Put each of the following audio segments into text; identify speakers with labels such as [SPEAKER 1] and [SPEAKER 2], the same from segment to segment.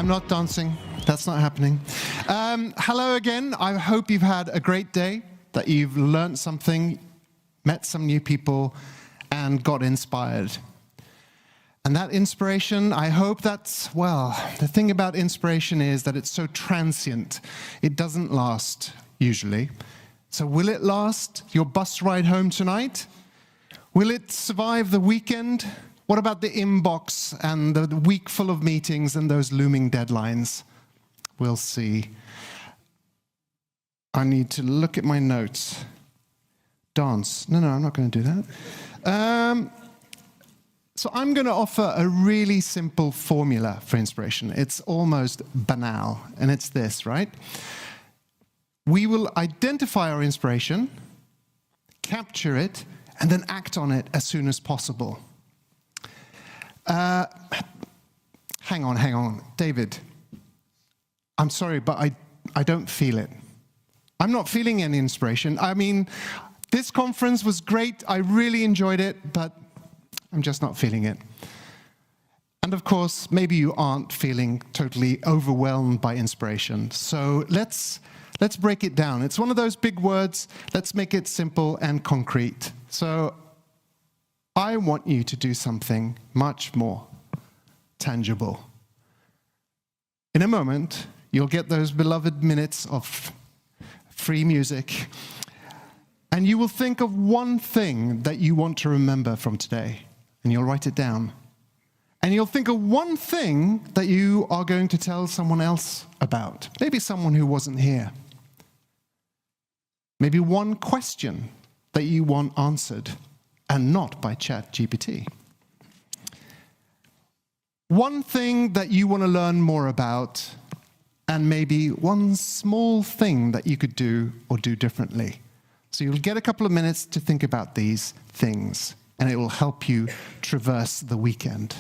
[SPEAKER 1] I'm not dancing. That's not happening. Hello again. I hope you've had a great day, that you've learned something, met some new people, and got inspired. And that inspiration, I hope that's, well, the thing about inspiration is that it's so transient. It doesn't last, usually. So will it last your bus ride home tonight? Will it survive the weekend? What about the inbox and the week full of meetings and those looming deadlines? We'll see. I need to look at my notes. Dance. No, I'm not going to do that. So I'm going to offer a really simple formula for inspiration. It's almost banal, and it's this, right? We will identify our inspiration, capture it, and then act on it as soon as possible. Hang on. David, I'm sorry, but I don't feel it. I'm not feeling any inspiration. I mean, this conference was great. I really enjoyed it, but I'm just not feeling it. And of course, maybe you aren't feeling totally overwhelmed by inspiration. So let's break it down. It's one of those big words. Let's make it simple and concrete. So I want you to do something much more tangible. In a moment, you'll get those beloved minutes of free music, and you will think of one thing that you want to remember from today, and you'll write it down. And you'll think of one thing that you are going to tell someone else about, maybe someone who wasn't here. Maybe one question that you want answered, and not by ChatGPT. One thing that you want to learn more about, and maybe one small thing that you could do or do differently. So you'll get a couple of minutes to think about these things, and it will help you traverse the weekend.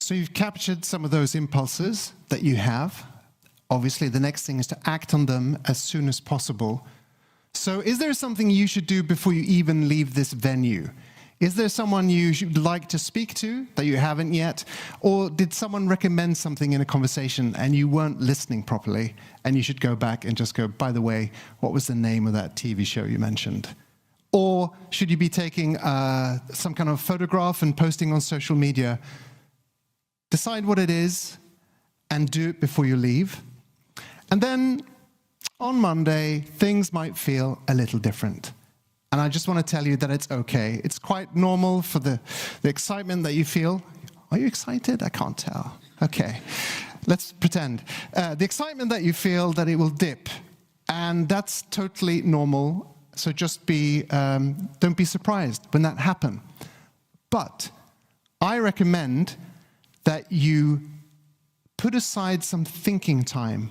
[SPEAKER 1] So you've captured some of those impulses that you have. Obviously, the next thing is to act on them as soon as possible. So is there something you should do before you even leave this venue? Is there someone you should like to speak to that you haven't yet? Or did someone recommend something in a conversation and you weren't listening properly and you should go back and just go, by the way, what was the name of that TV show you mentioned? Or should you be taking some kind of photograph and posting on social media? Decide what it is and do it before you leave. And then on Monday, things might feel a little different. And I just want to tell you that it's okay. It's quite normal for the excitement that you feel. Are you excited? I can't tell. Okay, let's pretend. The excitement that you feel, that it will dip. And that's totally normal. So just don't be surprised when that happens. But I recommend that you put aside some thinking time.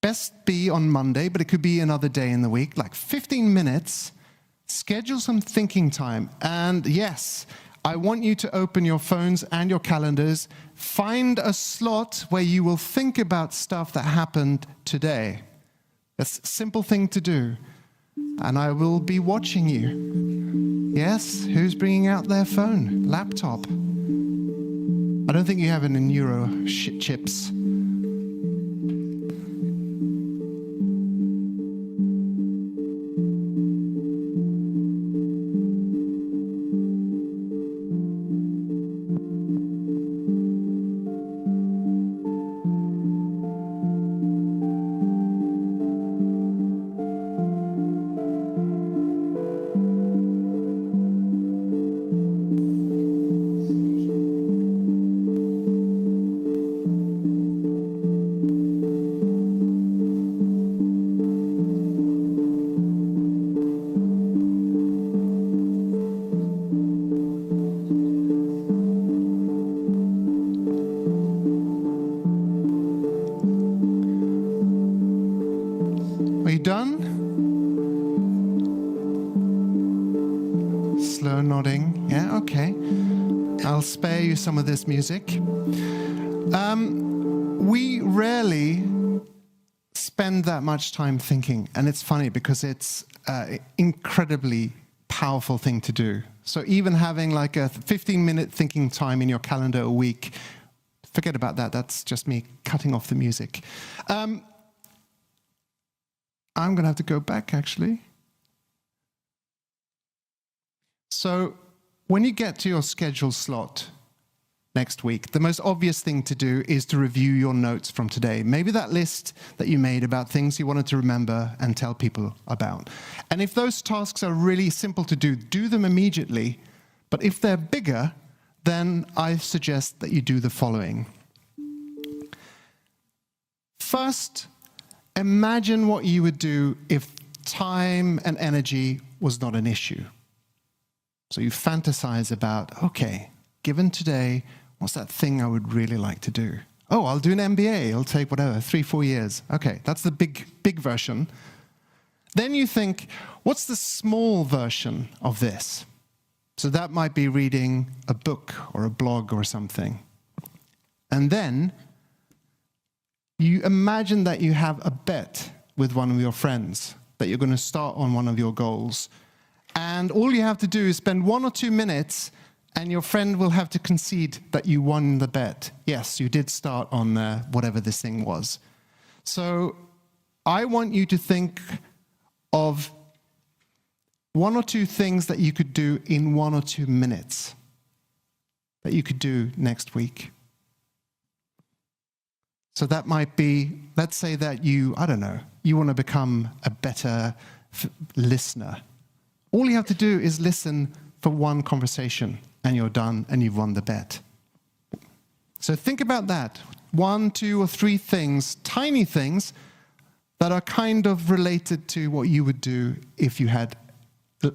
[SPEAKER 1] Best be on Monday, but it could be another day in the week, like 15 minutes, schedule some thinking time. And yes, I want you to open your phones and your calendars, find a slot where you will think about stuff that happened today. That's a simple thing to do. And I will be watching you. Yes, who's bringing out their phone, laptop? I don't think you have any neuro chips. Are you done? Slow nodding. Yeah, okay. I'll spare you some of this music. We rarely spend that much time thinking, and it's funny because it's an incredibly powerful thing to do. So even having like a 15-minute thinking time in your calendar a week, forget about that. That's just me cutting off the music. I'm going to have to go back, actually. So when you get to your scheduled slot next week, the most obvious thing to do is to review your notes from today. Maybe that list that you made about things you wanted to remember and tell people about. And if those tasks are really simple to do them immediately. But if they're bigger, then I suggest that you do the following. First, imagine what you would do if time and energy was not an issue. So you fantasize about, okay, given today, what's that thing I would really like to do? Oh, I'll do an MBA. It'll take whatever, 3-4 years. Okay, that's the big version. Then you think, what's the small version of this? So that might be reading a book or a blog or something. And then you imagine that you have a bet with one of your friends, that you're going to start on one of your goals. And all you have to do is spend 1 or 2 minutes, and your friend will have to concede that you won the bet. Yes, you did start on whatever this thing was. So I want you to think of 1 or 2 things that you could do in 1 or 2 minutes that you could do next week. So that might be, let's say that you want to become a better listener. All you have to do is listen for 1 conversation, and you're done, and you've won the bet. So think about that. 1, 2, or 3 things, tiny things, that are kind of related to what you would do if you had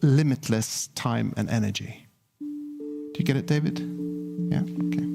[SPEAKER 1] limitless time and energy. Do you get it, David? Yeah? Okay.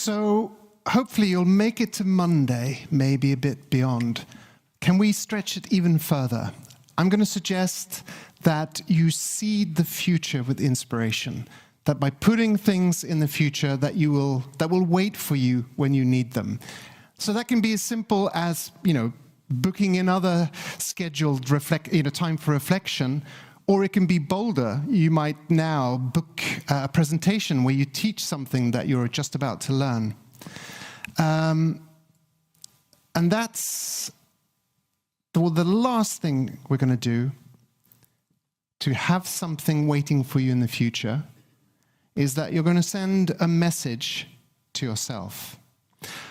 [SPEAKER 1] So hopefully you'll make it to Monday, maybe a bit beyond. Can we stretch it even further? I'm going to suggest that you seed the future with inspiration, that by putting things in the future that will wait for you when you need them. So that can be as simple as, booking in other scheduled time for reflection, or it can be bolder. You might now book a presentation where you teach something that you're just about to learn. And that's the last thing we're going to do to have something waiting for you in the future is that you're going to send a message to yourself.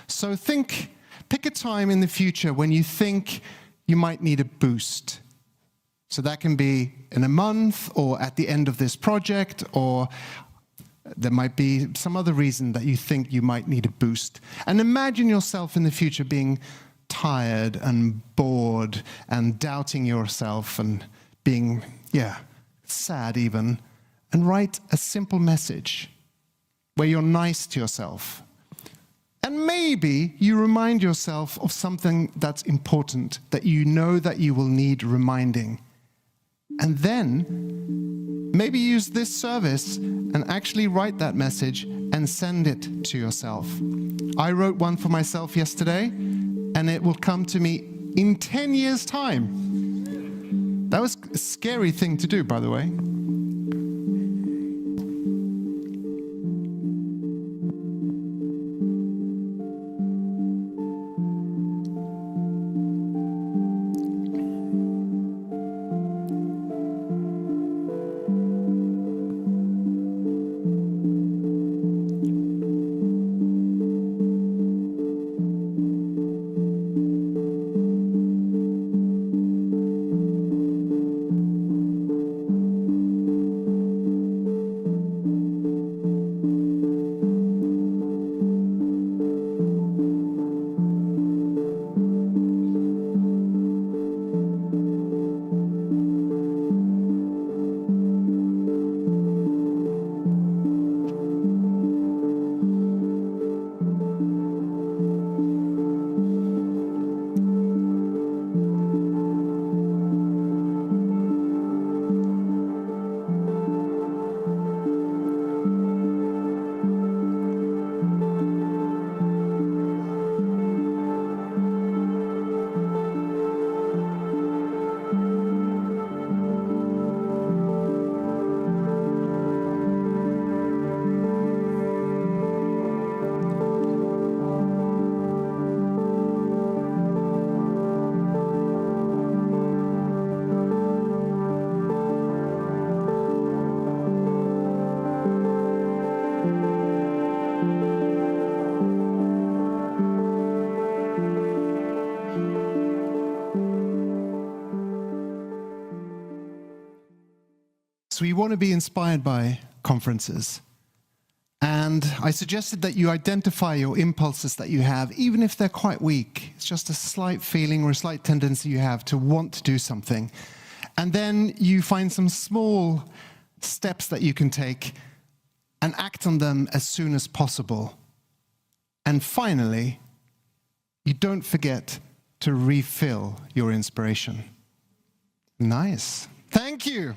[SPEAKER 1] So pick a time in the future when you think you might need a boost. So that can be in a month or at the end of this project, or there might be some other reason that you think you might need a boost. And imagine yourself in the future being tired and bored and doubting yourself and being, sad even. And write a simple message where you're nice to yourself. And maybe you remind yourself of something that's important, that you know that you will need reminding. And then maybe use this service and actually write that message and send it to yourself. I wrote one for myself yesterday, and it will come to me in 10 years' time. That was a scary thing to do, by the way. So we want to be inspired by conferences. And I suggested that you identify your impulses that you have, even if they're quite weak. It's just a slight feeling or a slight tendency you have to want to do something. And then you find some small steps that you can take and act on them as soon as possible. And finally, you don't forget to refill your inspiration. Nice. Thank you.